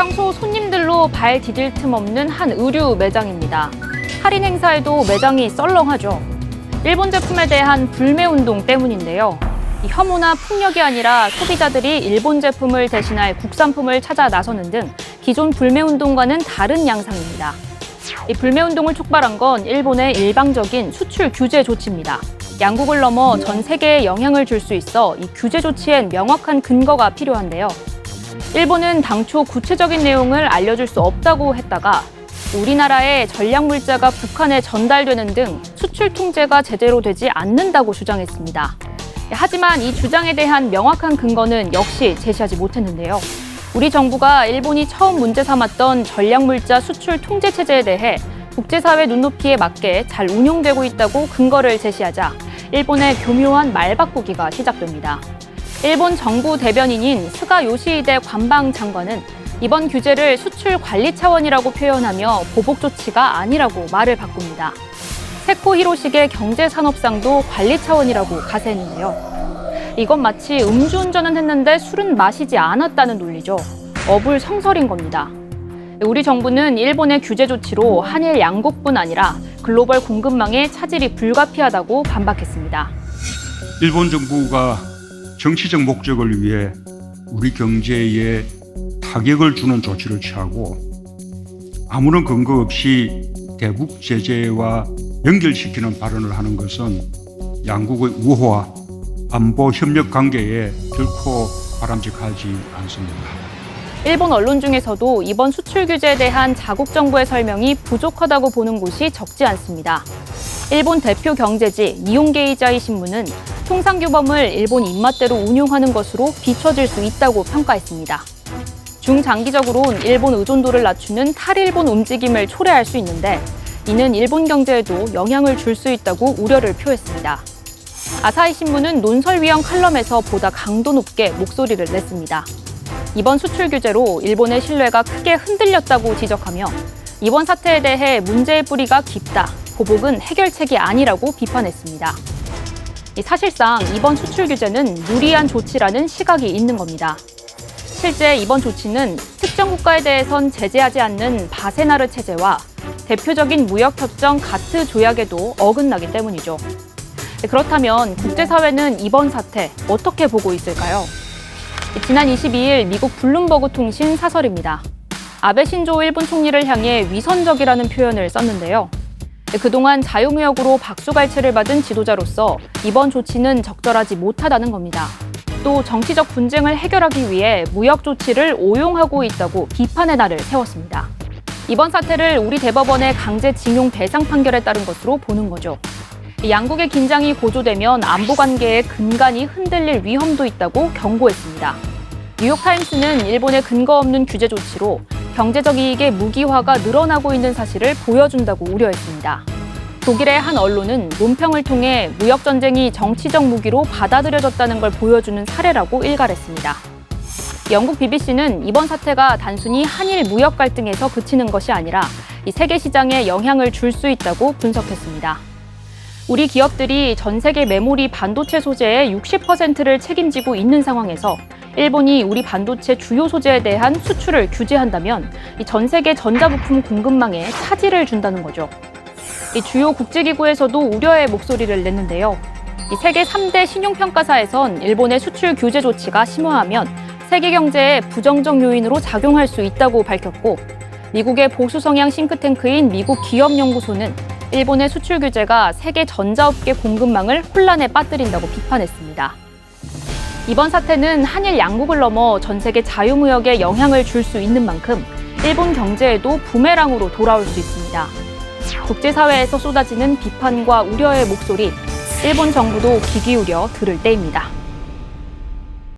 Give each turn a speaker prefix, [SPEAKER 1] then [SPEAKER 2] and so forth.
[SPEAKER 1] 평소 손님들로 발 디딜 틈 없는 한 의류 매장입니다. 할인 행사에도 매장이 썰렁하죠. 일본 제품에 대한 불매 운동 때문인데요. 혐오나 폭력이 아니라 소비자들이 일본 제품을 대신할 국산품을 찾아 나서는 등 기존 불매 운동과는 다른 양상입니다. 이 불매 운동을 촉발한 건 일본의 일방적인 수출 규제 조치입니다. 양국을 넘어 전 세계에 영향을 줄 수 있어 이 규제 조치엔 명확한 근거가 필요한데요. 일본은 당초 구체적인 내용을 알려줄 수 없다고 했다가 우리나라의 전략 물자가 북한에 전달되는 등 수출 통제가 제대로 되지 않는다고 주장했습니다. 하지만 이 주장에 대한 명확한 근거는 역시 제시하지 못했는데요. 우리 정부가 일본이 처음 문제 삼았던 전략 물자 수출 통제 체제에 대해 국제사회 눈높이에 맞게 잘 운용되고 있다고 근거를 제시하자 일본의 교묘한 말바꾸기가 시작됩니다. 일본 정부 대변인인 스가 요시히데 관방장관은 이번 규제를 수출 관리 차원이라고 표현하며 보복 조치가 아니라고 말을 바꿉니다. 세코 히로시게 경제산업상도 관리 차원이라고 가세했는데요. 이건 마치 음주운전은 했는데 술은 마시지 않았다는 논리죠. 어불성설인 겁니다. 우리 정부는 일본의 규제 조치로 한일 양국뿐 아니라 글로벌 공급망에 차질이 불가피하다고 반박했습니다.
[SPEAKER 2] 일본 정부가 정치적 목적을 위해 우리 경제에 타격을 주는 조치를 취하고 아무런 근거 없이 대북 제재와 연결시키는 발언을 하는 것은 양국의 우호와 안보 협력 관계에 결코 바람직하지 않습니다.
[SPEAKER 1] 일본 언론 중에서도 이번 수출 규제에 대한 자국 정부의 설명이 부족하다고 보는 곳이 적지 않습니다. 일본 대표 경제지 니혼게이자이 신문은 통상규범을 일본 입맛대로 운용하는 것으로 비춰질 수 있다고 평가했습니다. 중장기적으로는 일본 의존도를 낮추는 탈일본 움직임을 초래할 수 있는데 이는 일본 경제에도 영향을 줄 수 있다고 우려를 표했습니다. 아사히 신문은 논설위원 칼럼에서 보다 강도 높게 목소리를 냈습니다. 이번 수출 규제로 일본의 신뢰가 크게 흔들렸다고 지적하며 이번 사태에 대해 문제의 뿌리가 깊다, 보복은 해결책이 아니라고 비판했습니다. 사실상 이번 수출 규제는 무리한 조치라는 시각이 있는 겁니다. 실제 이번 조치는 특정 국가에 대해선 제재하지 않는 바세나르 체제와 대표적인 무역협정 가트 조약에도 어긋나기 때문이죠. 그렇다면 국제사회는 이번 사태 어떻게 보고 있을까요? 지난 22일 미국 블룸버그 통신 사설입니다. 아베 신조 일본 총리를 향해 위선적이라는 표현을 썼는데요. 그동안 자유무역으로 박수갈채를 받은 지도자로서 이번 조치는 적절하지 못하다는 겁니다. 또 정치적 분쟁을 해결하기 위해 무역 조치를 오용하고 있다고 비판의 날을 세웠습니다. 이번 사태를 우리 대법원의 강제징용 배상 판결에 따른 것으로 보는 거죠. 양국의 긴장이 고조되면 안보 관계의 근간이 흔들릴 위험도 있다고 경고했습니다. 뉴욕타임스는 일본의 근거 없는 규제 조치로 경제적 이익의 무기화가 늘어나고 있는 사실을 보여준다고 우려했습니다. 독일의 한 언론은 논평을 통해 무역 전쟁이 정치적 무기로 받아들여졌다는 걸 보여주는 사례라고 일갈했습니다. 영국 BBC는 이번 사태가 단순히 한일 무역 갈등에서 그치는 것이 아니라 이 세계 시장에 영향을 줄 수 있다고 분석했습니다. 우리 기업들이 전 세계 메모리 반도체 소재의 60%를 책임지고 있는 상황에서 일본이 우리 반도체 주요 소재에 대한 수출을 규제한다면 이 전 세계 전자부품 공급망에 차질을 준다는 거죠. 이 주요 국제기구에서도 우려의 목소리를 냈는데요. 이 세계 3대 신용평가사에선 일본의 수출 규제 조치가 심화하면 세계 경제에 부정적 요인으로 작용할 수 있다고 밝혔고 미국의 보수 성향 싱크탱크인 미국 기업연구소는 일본의 수출 규제가 세계 전자업계 공급망을 혼란에 빠뜨린다고 비판했습니다. 이번 사태는 한일 양국을 넘어 전 세계 자유무역에 영향을 줄 수 있는 만큼 일본 경제에도 부메랑으로 돌아올 수 있습니다. 국제사회에서 쏟아지는 비판과 우려의 목소리, 일본 정부도 귀 기울여 들을 때입니다.